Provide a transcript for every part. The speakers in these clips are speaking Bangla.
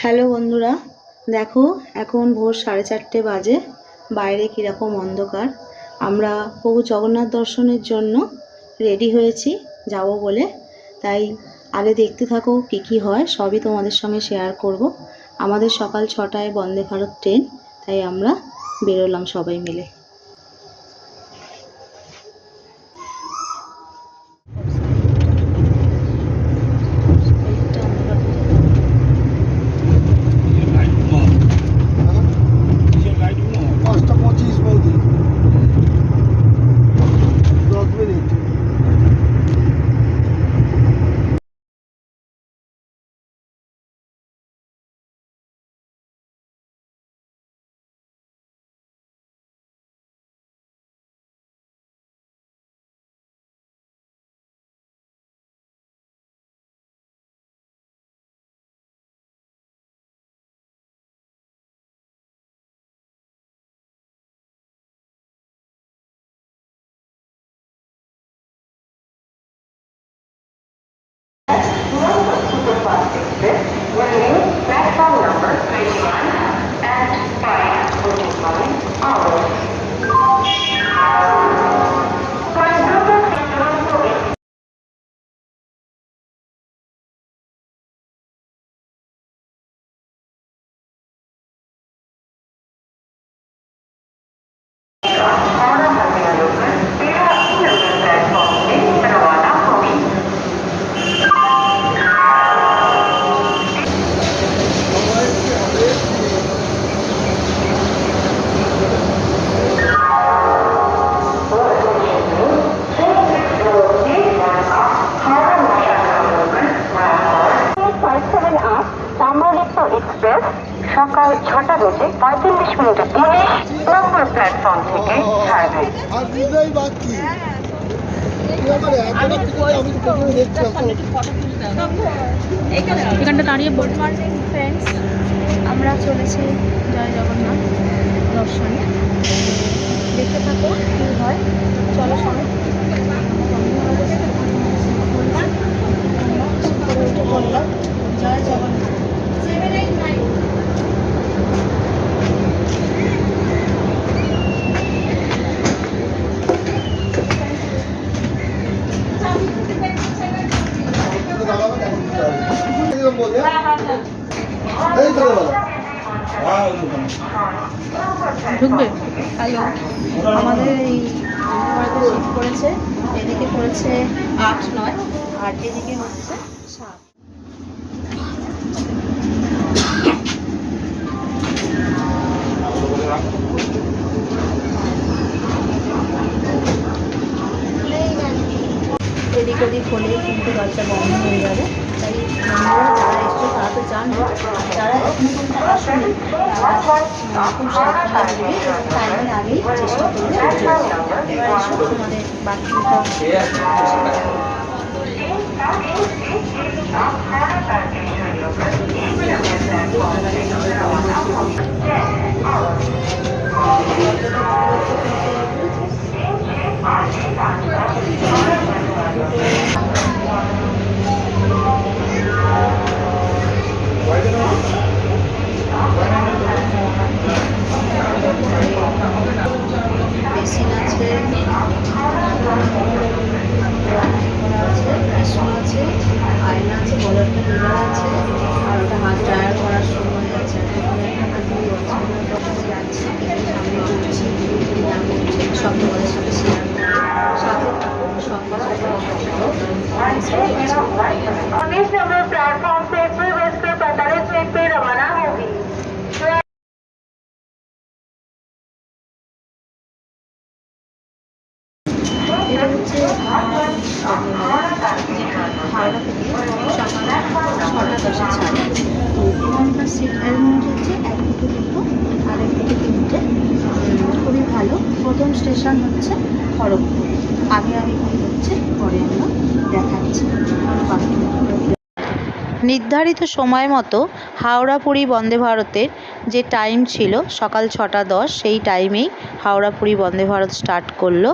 হ্যালো বন্ধুরা, দেখো এখন ভোর 4:30 বাজে। বাইরে কীরকম অন্ধকার। আমরা প্রভু জগন্নাথ দর্শনের জন্য রেডি হয়েছি যাব বলে। তাই আগে দেখতে থাকো কী কী হয়, সবই তোমাদের সঙ্গে শেয়ার করব। আমাদের সকাল 6টায় বন্দে ভারত ট্রেন, তাই আমরা বেরোলাম সবাই মিলে। Platform number 21 and 5:45 hours. Express সকাল 6টা বেজে 45 মিনিটে 19 নম্বর প্ল্যাটফর্ম থেকে ছাড়বে। এখানটা দাঁড়িয়ে গুড মর্নিং ফ্রেন্ডস, আমরা চলেছি জয় জগন্নাথ দর্শনে। দেখতে থাকো কী হয়, চলো সবাই। উঠে পড়লাম জয় জগন্নাথ। ঢুকবে। হ্যালো, আমাদের এই ভারতে সিট পড়েছে, এদিকে পড়েছে 8-9 আর এদিকে হচ্ছে 7। এদিক ওদিক হলেই কিন্তু দরজা বন্ধ হয়ে যাবে। তাই বন্ধুরা যারা এসছে তারা তো জানো, যারা এখনো পর্যন্ত আসেনি তারা খুব সাবধানে দেবে, টাইমের আগেই চেষ্টা করবে। এবার এসো তোমাদের বাথরুমটা। বেসিন আছে, কৃষ্ণ আছে, আয়না আছে, বড় একটা মিরর আছে, আর ওটা হাত ড্রায়ার করার সময় আছে। যাচ্ছি সামনে ঘুরছি, সব তোমাদের সাথে শেয়ার সাথে সব प्लेटफॉर्म से 1:45 पे रवाना होगी। এটা হচ্ছে হাওড়া থেকে সকাল 6টা 10-এ ছাড়ে। তো এখানকার সিট অ্যারেঞ্জমেন্ট হচ্ছে 1 থেকে 2 আর 1 থেকে 3টে। খুবই ভালো। প্রথম স্টেশন হচ্ছে খড়গপুর। আগে কী হচ্ছে পরে আমরা দেখাচ্ছি। নির্ধারিত সময় মতো হাওড়া পুরী বন্দে ভারতের যে টাইম ছিল সকাল 6টা 10, সেই টাইমেই হাওড়া পুরী বন্দে ভারত স্টার্ট করলো।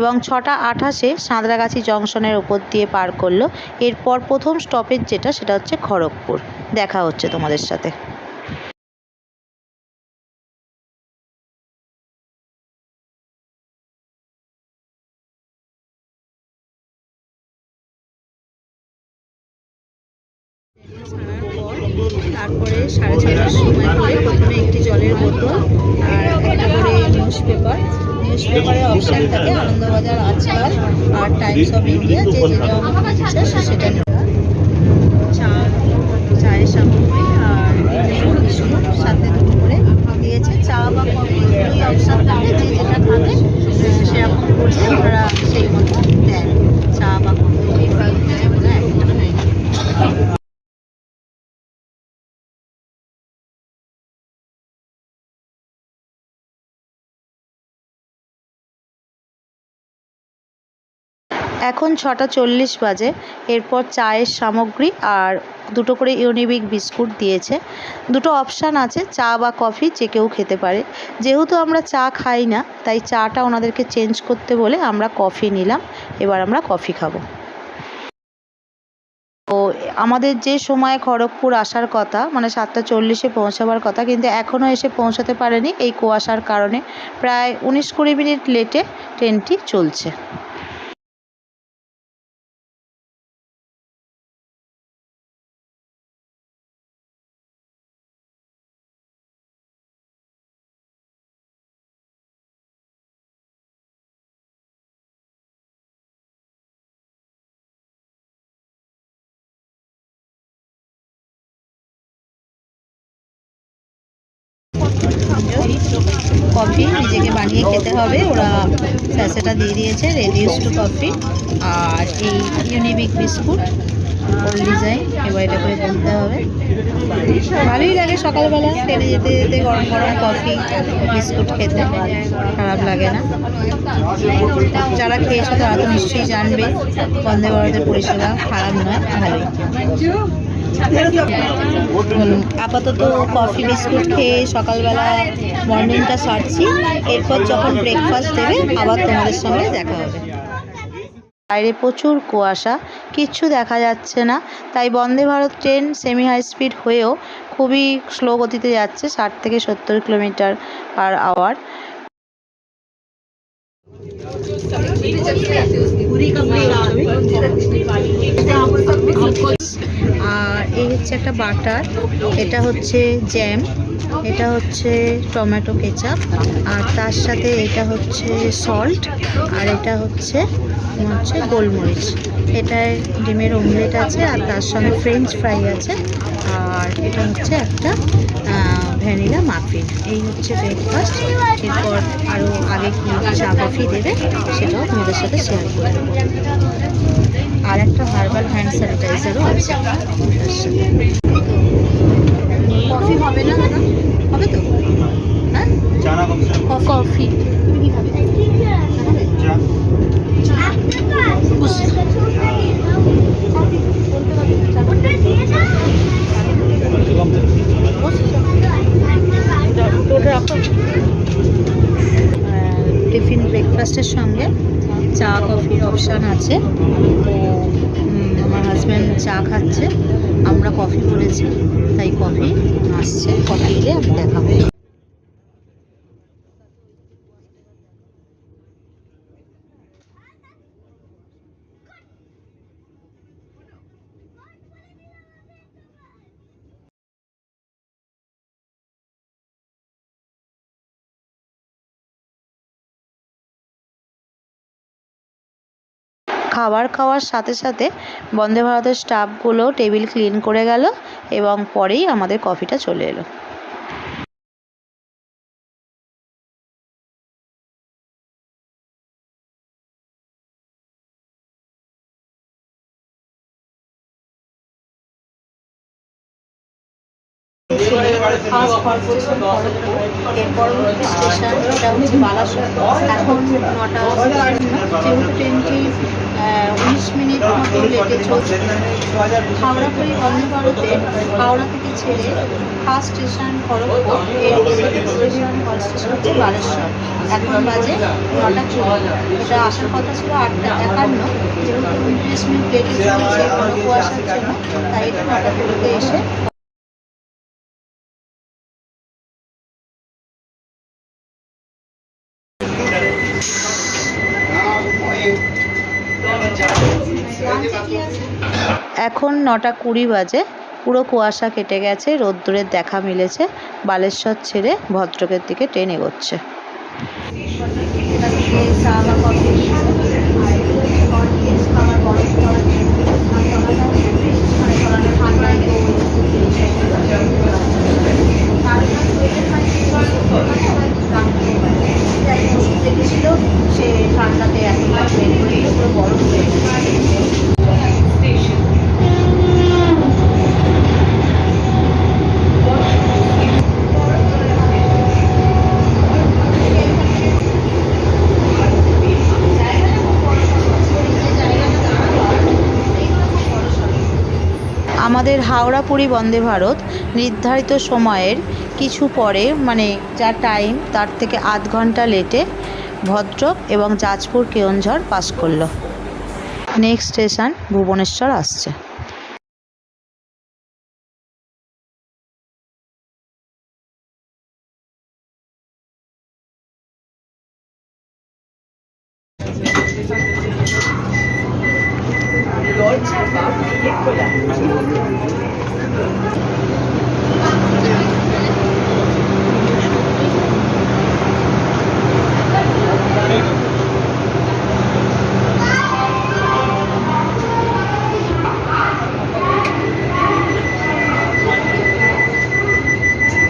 এবং 6:28-এ সাঁতরাগাছি জংশনের ওপর দিয়ে পার করলো। এরপর প্রথম স্টপেজ যেটা সেটা হচ্ছে খড়গপুর। দেখা হচ্ছে তোমাদের সাথে। তারপরে 6:30টার সময় করে প্রথমে একটি জলের বোতল আর একটা করে নিউজ পেপারের অপশান থাকে আনন্দবাজার, আজকাল আর টাইমস অফ ইন্ডিয়া, যে যেরকম ইচ্ছা সেটা চায়ের সামগ্রী আর বিস্কুট সাথে দুটো করে দিয়েছে। চা বা কফি দুই অপশান থাকে, যে যেটা খাবে সেরকম করে ওরা সেই মতো দেন। চা বা কফি যেগুলো একটা। এখন 6:40 বাজে। এরপর চায়ের সামগ্রী আর দুটো করে ইউনিবিক বিস্কুট দিয়েছে। দুটো অপশান আছে, চা বা কফি, যে কেউ খেতে পারে। যেহেতু আমরা চা খাই না তাই চাটা ওনাদেরকে চেঞ্জ করতে বলে আমরা কফি নিলাম। এবার আমরা কফি খাবো। তো আমাদের যে সময় খড়গপুর আসার কথা, মানে 7:40-এ পৌঁছাবার কথা, কিন্তু এখনও এসে পৌঁছাতে পারেনি এই কুয়াশার কারণে। প্রায় 19-20 মিনিট লেটে ট্রেনটি চলছে। কফি নিজেকে বানিয়ে খেতে হবে, ওরা স্যাশেটা দিয়ে দিয়েছে রেডিউস টু কফি। আর এই ইউনিবিক বিস্কুট ওর ডিজাইন, এবার এটা করে তুলতে হবে। ভালোই লাগে সকালবেলা ট্রেনে যেতে যেতে গরম গরম কফি বিস্কুট খেতে, খারাপ লাগে না। যারা খেয়েছে তারা তো নিশ্চয়ই জানবে বন্দে ভারতের পরিষেবা খারাপ নয়, ভালোই। আপাতত কফি বিস্কুট খেয়ে সকালবেলা মর্নিংটা সারছি। এরপর যখন ব্রেকফাস্ট দেবে আবার তোমাদের সঙ্গে দেখা হবে। বাইরে প্রচুর কুয়াশা, কিচ্ছু দেখা যাচ্ছে না, তাই Vande Bharat train semi high speed হয়েও খুবই স্লো গতিতে যাচ্ছে, 60 থেকে 70 কিলোমিটার পার আওয়ার। আর এই হচ্ছে একটা বাটার, এটা হচ্ছে জ্যাম, এটা হচ্ছে টমেটো কেচাপ, আর তার সাথে এটা হচ্ছে সল্ট, আর এটা হচ্ছে গোলমরিচ। এটায় ডিমের অমলেট আছে, আর তার সঙ্গে ফ্রেঞ্চ ফ্রাই আছে, আর এটা হচ্ছে একটা ভ্যানিলা মাফিন। এই হচ্ছে ব্রেকফাস্ট। এরপর আরও আগে কি চা কফি দেবে সেটাও তোমাদের সাথে শেয়ার করব। আর একটা হার্বাল হ্যান্ড স্যানিটাইজারও আছে তার সাথে। কফি হবে না দাদা? হবে তো? হ্যাঁ, কফি কি খাবে? টিফিন ব্রেকফাস্টের সঙ্গে চা কফির অপশান আছে। তো আমার হাজব্যান্ড চা খাচ্ছে, আমরা কফি বলেছি, তাই কফি আসছে, কফি এলে আমি দেখাবো। খাবার খাওয়ার সাথে সাথে বন্দে ভারতের স্টাফগুলো টেবিল ক্লিন করে গেল এবং পরেই আমাদের কফিটা চলে এলো। ফার্স্ট কর্পোরেশন খড়গপুর, এর পরবর্তী স্টেশন এটা হচ্ছে বালাসোর। এখন 9টা, যেহেতু ট্রেনটি 19 মিনিট মতো লেটে চলছে। হাওড়া পুরী বন্দে ভারতে হাওড়া থেকে ছেড়ে ফার্স্ট স্টেশন খড়গপুর, এর সেকেন্ড স্টেশন স্টেশন হচ্ছে বালেশ্বর। এখন বাজে 9:20। এটা আসার কথা ছিল 8:51, যেহেতু 29 মিনিট লেটে চলছে ঘন কুয়াশার জন্য, তাই এটা 9:20-তে এসে এখন 9:20 বাজে। পুরো কুয়াশা কেটে গেছে, রোদ্দুরের দেখা মিলেছে। বালেশ্বর ছেড়ে ভদ্রকের দিকে ট্রেন এগোচ্ছে। চা বা কফি খাবার গরম ছিল, সে ঠান্ডাতে এতটা বের করে পুরো গরম হয়ে গেছে। আমাদের হাওড়া পুরী বন্দে ভারত নির্ধারিত সময়ের কিছু পরে, মানে যা টাইম তার থেকে আধ ঘন্টা লেটে ভদ্রক এবং জাজপুর কেওনঝড় পাস করলো। নেক্সট স্টেশন ভুবনেশ্বর আসছে।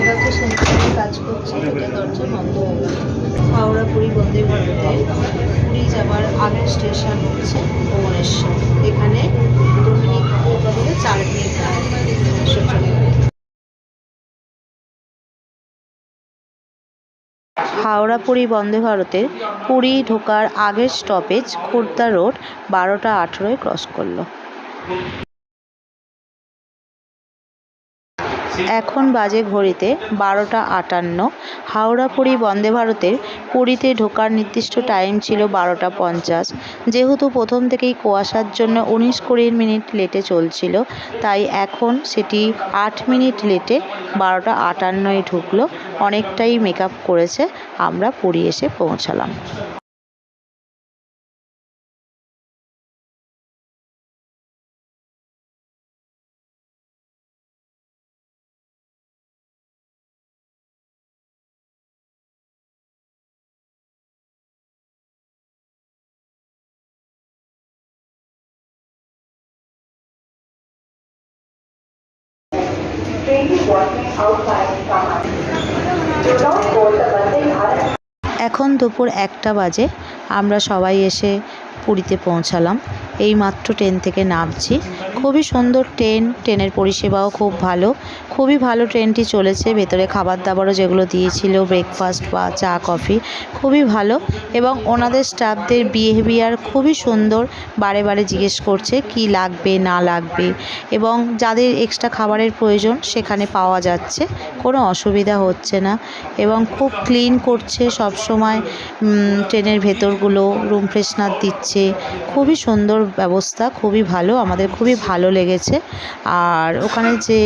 এটা হচ্ছে সেন্টারে কাজ করছে, এটা দরজা বন্ধ হয়ে গেল। হাওড়া পুরী বন্দে ভারতে পুরী যাবার আগের স্টেশন হচ্ছে ভুবনেশ্বর। এখানে 2 মিনিট বদলে 4 মিনিট চলে গেল। হাওড়া পুরী বন্দে ভারতের পুরী ঢোকার আগের স্টপেজ খোর্ধা রোড 12:18 ক্রস করলো। এখন বাজে ঘড়িতে 12:58। হাওড়া পুরী বন্দে ভারতের পুরীতে ঢোকার নির্দিষ্ট টাইম ছিল 12:50। যেহেতু প্রথম থেকেই কুয়াশার জন্য 19-20 মিনিট লেটে চলছিল, তাই এখন সেটি 8 মিনিট লেটে 12:58 ঢুকলো। অনেকটাই মেকআপ করেছে, আমরা পুরী এসে পৌঁছালাম। এখন দুপুর 1টা বাজে। আমরা সবাই এসে পুরীতে পৌঁছালাম। এইমাত্র ট্রেন থেকে নামছি। খুবই সুন্দর ট্রেন, ট্রেনের পরিষেবাও খুব ভালো। খুবই ভালো ট্রেনটি চলেছে। ভেতরে খাবার দাবারও যেগুলো দিয়েছিল, ব্রেকফাস্ট বা চা কফি, খুবই ভালো। এবং ওনাদের স্টাফদের বিহেভিয়ার খুবই সুন্দর। বারে বারে জিজ্ঞেস করছে কি লাগবে না লাগবে, এবং যাদের এক্সট্রা খাবারের প্রয়োজন সেখানে পাওয়া যাচ্ছে, কোনো অসুবিধা হচ্ছে না। এবং খুব ক্লিন করছে সব সময়। ট্রেনের ভেতরগুলো রুম ফ্রেশনার দিচ্ছে। খুবই সুন্দর ব্যবস্থা, খুবই ভালো, আমাদের খুবই ভালো লেগেছে। আর ওখানে যে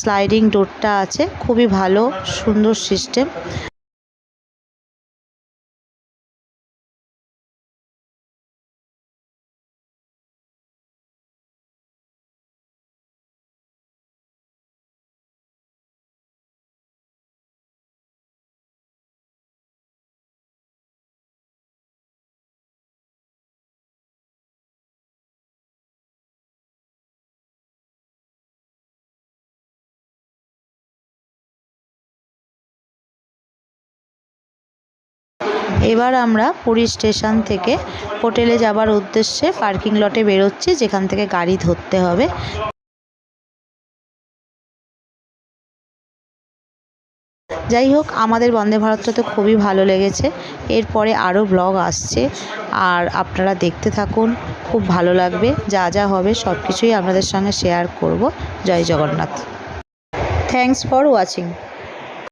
স্লাইডিং ডোরটা আছে, খুবই ভালো, সুন্দর সিস্টেম। এবার আমরা পুরী স্টেশন থেকে হোটেলে যাবার উদ্দেশ্যে পার্কিং লটে বেরোচ্ছি, যেখান থেকে গাড়ি ধরতে হবে। যাই হোক, আমাদের বন্দে ভারতটা তো খুবই ভালো লেগেছে। এরপরে আরও ব্লগ আসছে, আর আপনারা দেখতে থাকুন, খুব ভালো লাগবে। যা যা হবে সব কিছুই আপনাদের সঙ্গে শেয়ার করব। জয় জগন্নাথ। Thanks for watching.